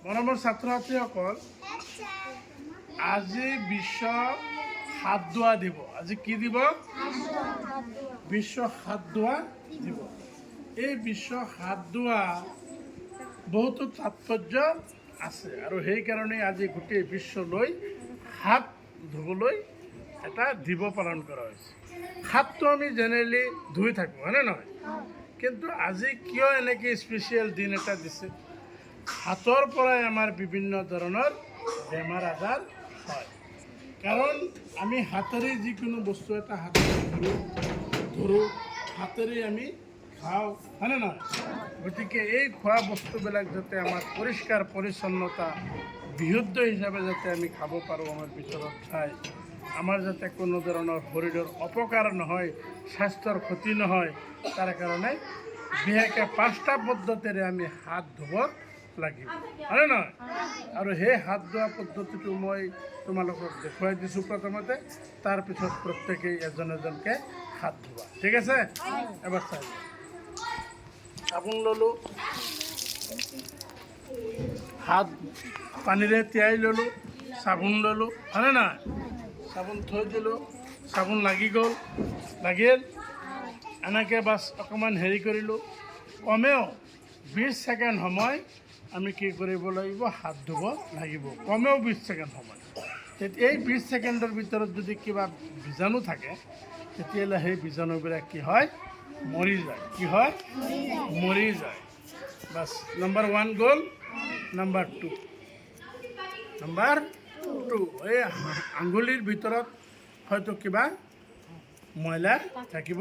মৰমৰ ছাত্ৰ ছাত্ৰীসকল, আজি বিশ্ব হাত ধোৱা দিৱস। আজি কি দিৱস? বিশ্ব হাত ধোৱা দিৱস। এই বিশ্ব হাত ধোৱা বহুতো তাৎপৰ্য আছে আৰু সেইকাৰণে আজি গোটেই বিশ্বলৈ হাত ধুবলৈ এটা দিৱস পালন কৰা হৈছে। হাতটো আমি জেনেৰেলি ধুই থাকোঁ, হয়নে নহয়? কিন্তু আজি কিয় এনেকৈ স্পেচিয়েল দিন এটা দিছে? হাতৰ পৰাই আমাৰ বিভিন্ন ধৰণৰ বেমাৰ আজাৰ হয়। কাৰণ আমি হাতেৰে যিকোনো বস্তু এটা হাতেৰে ধৰোঁ, হাতেৰে আমি খাওঁ, হয়নে নহয়? গতিকে এই খোৱা বস্তুবিলাক যাতে আমাৰ পৰিষ্কাৰ পৰিচ্ছন্নতা বিশুদ্ধ হিচাপে যাতে আমি খাব পাৰোঁ, আমাৰ ভিতৰত খাই আমাৰ যাতে কোনো ধৰণৰ শৰীৰৰ অপকাৰ নহয়, স্বাস্থ্যৰ ক্ষতি নহয়, তাৰ কাৰণে বিশেষকৈ 5টা পদ্ধতিৰে আমি হাত ধুব লাগিব, হয়নে নহয়? আৰু সেই হাত ধোৱা পদ্ধতিটো মই তোমালোকক দেখুৱাই দিছোঁ প্ৰথমতে, তাৰপিছত প্ৰত্যেকেই এজন এজনকৈ হাত ধোৱা, ঠিক আছে? এবাৰ চাই লোৱা। চাবোন ল'লোঁ, হাত পানীৰে তিয়াই ল'লোঁ, চাবোন ল'লোঁ, হয়নে নহয়? চাবোন থৈ দিলোঁ, চাবোন লাগিল, এনেকৈ বাছ অকণমান হেৰি কৰিলোঁ, কমেও 20 ছেকেণ্ড সময় আমি কি কৰিব লাগিব? হাত ধুব লাগিব, কমেও 20 ছেকেণ্ড সময়। এই 20 ছেকেণ্ডৰ ভিতৰত যদি কিবা বীজাণু থাকে, তেতিয়াহ'লে সেই বীজাণুবিলাক কি হয়? মৰি যায়। কি হয়? মৰি যায়। বাছ, নম্বৰ 1 গ'ল। নম্বৰ 2, এই আঙুলিৰ ভিতৰত হয়তো কিবা ময়লা থাকিব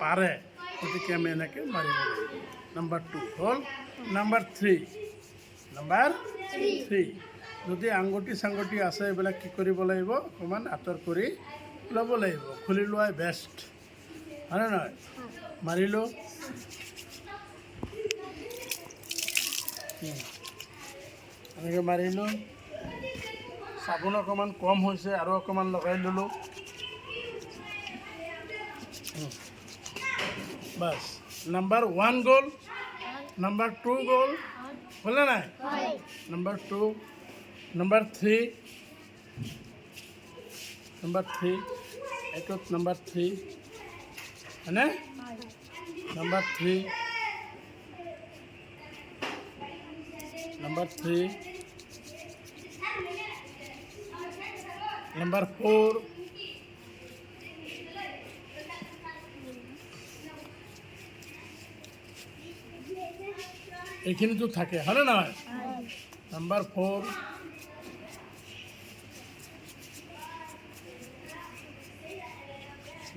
পাৰে, গতিকে আমি এনেকৈ মাৰিব লাগিব। নম্বৰ 2 হ'ল। নম্বৰ 3, যদি আঙুঠি চাঙুঠি আছে এইবিলাক কি কৰিব লাগিব? অকণমান আঁতৰ কৰি ল'ব লাগিব, খুলি লোৱাই বেষ্ট, হয়নে নহয়? মাৰিলোঁ, এনেকৈ মাৰিলোঁ। চাবোন অকণমান কম হৈছে, আৰু অকণমান লগাই ল'লোঁ। বাছ, নম্বৰ 1 গ'ল, নম্বৰ 2 গ'ল, হ'লনে নাই? নম্বৰ 2, নম্বৰ 3, এইটোত নম্বৰ 3, হয়নে? নম্বৰ 3, নম্বৰ 4, এইখিনিতো থাকে, হয়নে নহয়? নম্বৰ 4,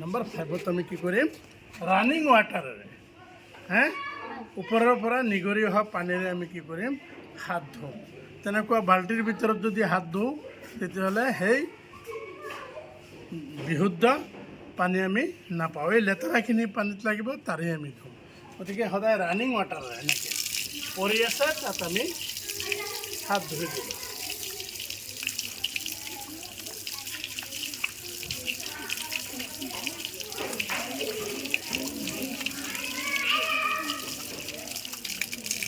নম্বৰ 5ত আমি কি কৰিম? ৰানিং ৱাটাৰেৰে, ওপৰৰ পৰা নিগৰি অহা পানীৰে আমি কি কৰিম? হাত ধুম। তেনেকুৱা বাল্টিৰ ভিতৰত যদি হাত ধুওঁ, তেতিয়াহ'লে সেই বিশুদ্ধ পানী আমি নাপাওঁ। এই লেতেৰাখিনি পানীত লাগিব, তাৰে আমি ধুম। গতিকে সদায় ৰানিং ৱাটাৰেৰে এনেকৈ পৰি আছে, তাত আমি হাত ধুই দিলোঁ।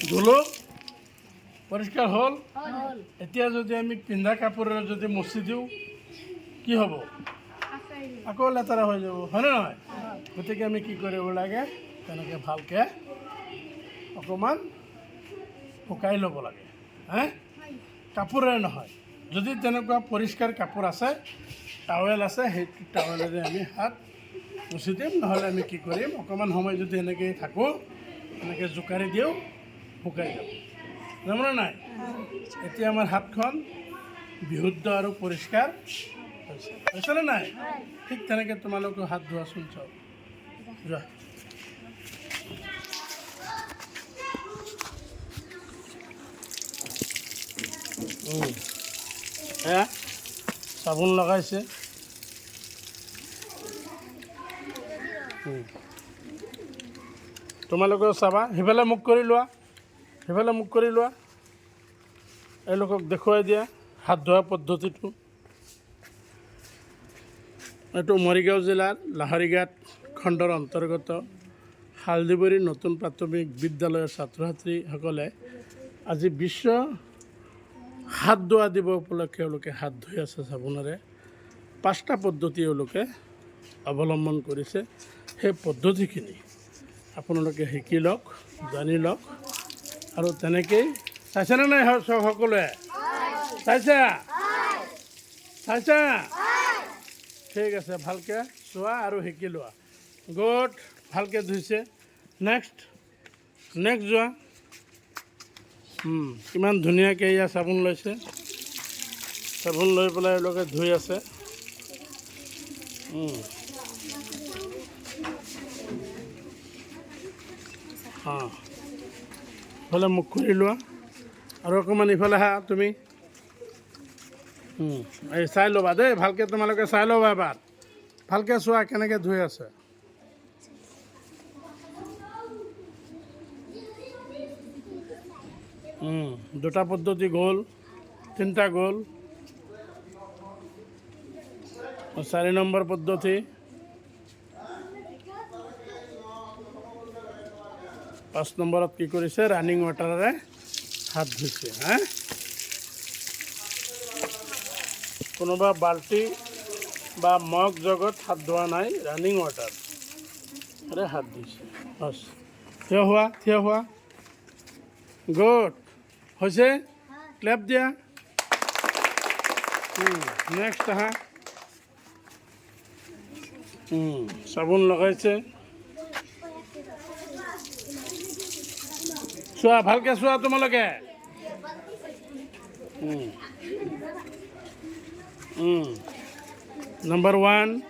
ধুলোঁ, পৰিষ্কাৰ হ'ল। এতিয়া যদি আমি পিন্ধা কাপোৰেৰে যদি মচি দিওঁ, কি হ'ব? আকৌ লেতেৰা হৈ যাব, হয়নে নহয়? গতিকে আমি কি কৰিব লাগে? তেনেকৈ ভালকৈ অকণমান শুকাই ল'ব লাগে, কাপোৰেৰে নহয়। যদি তেনেকুৱা পৰিষ্কাৰ কাপোৰ আছে, টাৱেল আছে, সেইটো টাৱেলেৰে আমি হাত মুচি দিম। নহ'লে আমি কি কৰিম? অকণমান সময় যদি এনেকৈ থাকোঁ, এনেকৈ জোকাৰি দিওঁ, শুকাই যাব, জানানে নাই? এতিয়া আমাৰ হাতখন বিশুদ্ধ আৰু পৰিষ্কাৰ হৈছেনে নাই? ঠিক তেনেকৈ তোমালোকেও হাত ধোৱাচোন, চাওক, যোৱা। চাবোন লগাইছে, তোমালোকেও চাবা। সিফালে মুখ কৰি লোৱা, এওঁলোকক দেখুৱাই দিয়া হাত ধোৱা পদ্ধতিটো। এইটো মৰিগাঁও জিলাৰ লাহৰীঘাট খণ্ডৰ অন্তৰ্গত হালদিবৰী নতুন প্ৰাথমিক বিদ্যালয়ৰ ছাত্ৰ ছাত্ৰীসকলে আজি বিশ্ব হাত ধোৱা দিব উপলক্ষে এওঁলোকে হাত ধুই আছে চাবোনেৰে। 5টা পদ্ধতি এওঁলোকে অৱলম্বন কৰিছে। সেই পদ্ধতিখিনি আপোনালোকে শিকি লওক, জানি লওক, আৰু তেনেকেই চাইছেনে নাই সকলোৱে? চাইছা? চাইছা? ঠিক আছে, ভালকৈ চোৱা আৰু শিকি লোৱা। গুড, ভালকৈ ধুইছে। নেক্সট যোৱা। কিমান ধুনীয়াকৈ এয়া চাবোন লৈছে। চাবোন লৈ পেলাই এওঁলোকে ধুই আছে। ইফালে মুখ কৰি লোৱা আৰু অকণমান ইফালে আহা তুমি। এই চাই ল'বা দেই, ভালকৈ তোমালোকে চাই ল'বা এবাৰ। ভালকৈ চোৱা কেনেকৈ ধুই আছে। দুটা পদ্ধতি গ'ল, 3টা গ'ল। 4 নম্বৰ পদ্ধতি। 5 নম্বৰত কি কৰিছে? ৰানিং ৱাটাৰেৰে হাত ধুইছে। কোনোবা বাল্টি বা মগ জগত হাত ধোৱা নাই, ৰানিং ৱাটাৰে হাত ধুইছে। বাছ, থিয় হোৱা। গুড, হৈছে? ক্লেপ দিয়া। নেক্সট আহা। চাবোন লগাইছে। চোৱা, ভালকৈ চোৱা তোমালোকে। নাম্বাৰ 1